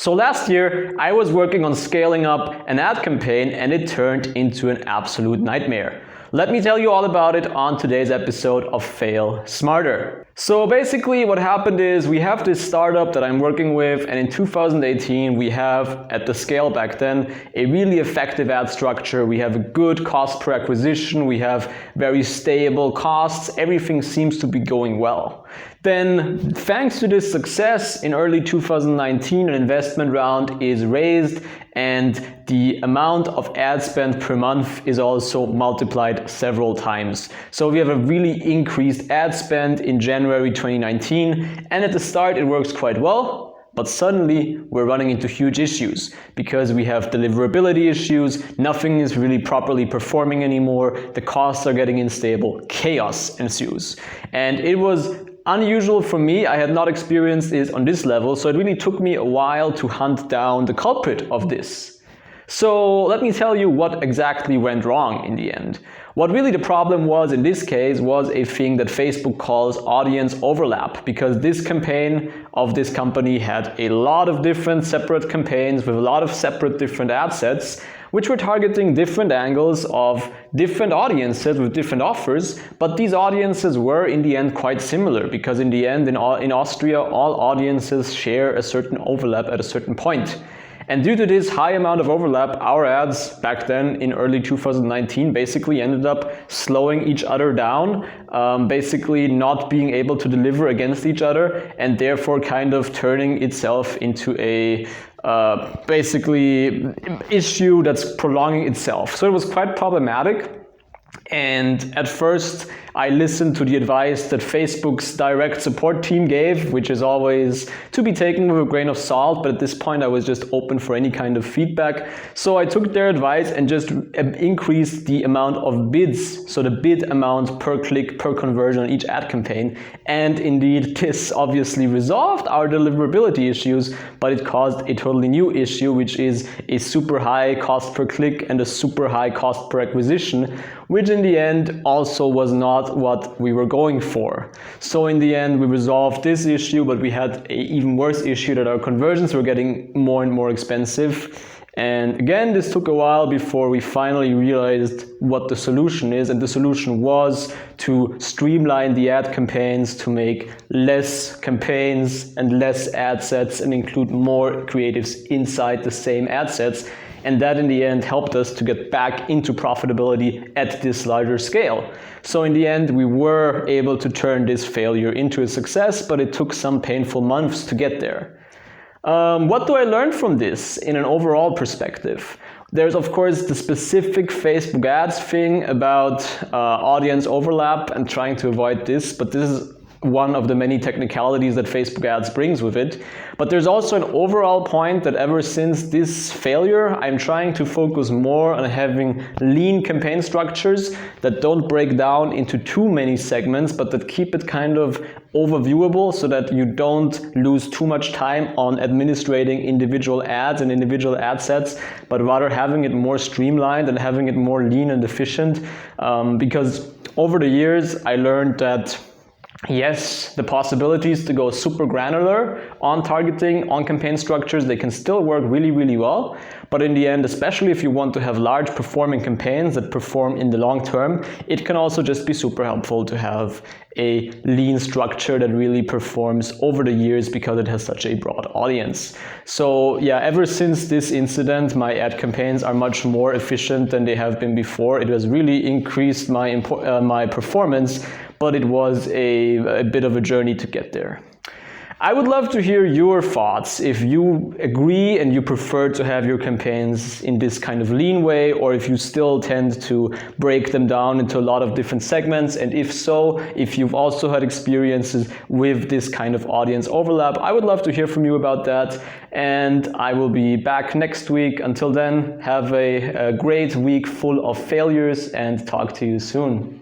So last year, I was working on scaling up an ad campaign and it turned into an absolute nightmare. Let me tell you all about it on today's episode of Fail Smarter. So basically what happened is we have this startup that I'm working with, and in 2018 we have, at the scale back then, a really effective ad structure. We have a good cost per acquisition, we have very stable costs, everything seems to be going well. Then, thanks to this success, in early 2019 an investment round is raised and the amount of ad spend per month is also multiplied several times. So we have a really increased ad spend in January 2019, and at the start it works quite well. But suddenly we're running into huge issues because we have deliverability issues, nothing is really properly performing anymore, the costs are getting unstable, chaos ensues. And it was unusual for me, I had not experienced this on this level, so it really took me a while to hunt down the culprit of this. So let me tell you what exactly went wrong in the end. What really the problem was in this case was a thing that Facebook calls audience overlap, because this campaign of this company had a lot of different separate campaigns with a lot of separate different ad sets, which were targeting different angles of different audiences with different offers, but these audiences were in the end quite similar, because in the end in Austria all audiences share a certain overlap at a certain point. And due to this high amount of overlap, our ads back then in early 2019 basically ended up slowing each other down, basically not being able to deliver against each other, and therefore kind of turning itself into a basically issue that's prolonging itself. So it was quite problematic. And at first I listened to the advice that Facebook's direct support team gave, which is always to be taken with a grain of salt, but at this point I was just open for any kind of feedback. So I took their advice and just increased the amount of bids, so the bid amount per click, per conversion on each ad campaign. And indeed, this obviously resolved our deliverability issues, but it caused a totally new issue, which is a super high cost per click and a super high cost per acquisition, which in the end also was not what we were going for. So in the end we resolved this issue, but we had an even worse issue that our conversions were getting more and more expensive. And again, this took a while before we finally realized what the solution is, and the solution was to streamline the ad campaigns, to make less campaigns and less ad sets and include more creatives inside the same ad sets. And that in the end helped us to get back into profitability at this larger scale. So in the end, we were able to turn this failure into a success, but it took some painful months to get there. What do I learn from this in an overall perspective? There's of course the specific Facebook ads thing about audience overlap and trying to avoid this, but this is one of the many technicalities that Facebook ads brings with it. But there's also an overall point that ever since this failure, I'm trying to focus more on having lean campaign structures that don't break down into too many segments, but that keep it kind of overviewable so that you don't lose too much time on administrating individual ads and individual ad sets, but rather having it more streamlined and having it more lean and efficient. Because over the years, I learned that yes, the possibilities to go super granular on targeting, on campaign structures, they can still work really, really well. But in the end, especially if you want to have large performing campaigns that perform in the long term, it can also just be super helpful to have a lean structure that really performs over the years because it has such a broad audience. So yeah, ever since this incident, my ad campaigns are much more efficient than they have been before. It has really increased my performance, but it was a bit of a journey to get there. I would love to hear your thoughts, if you agree and you prefer to have your campaigns in this kind of lean way, or if you still tend to break them down into a lot of different segments, and if so, if you've also had experiences with this kind of audience overlap. I would love to hear from you about that, and I will be back next week. Until then, have a great week full of failures, and talk to you soon.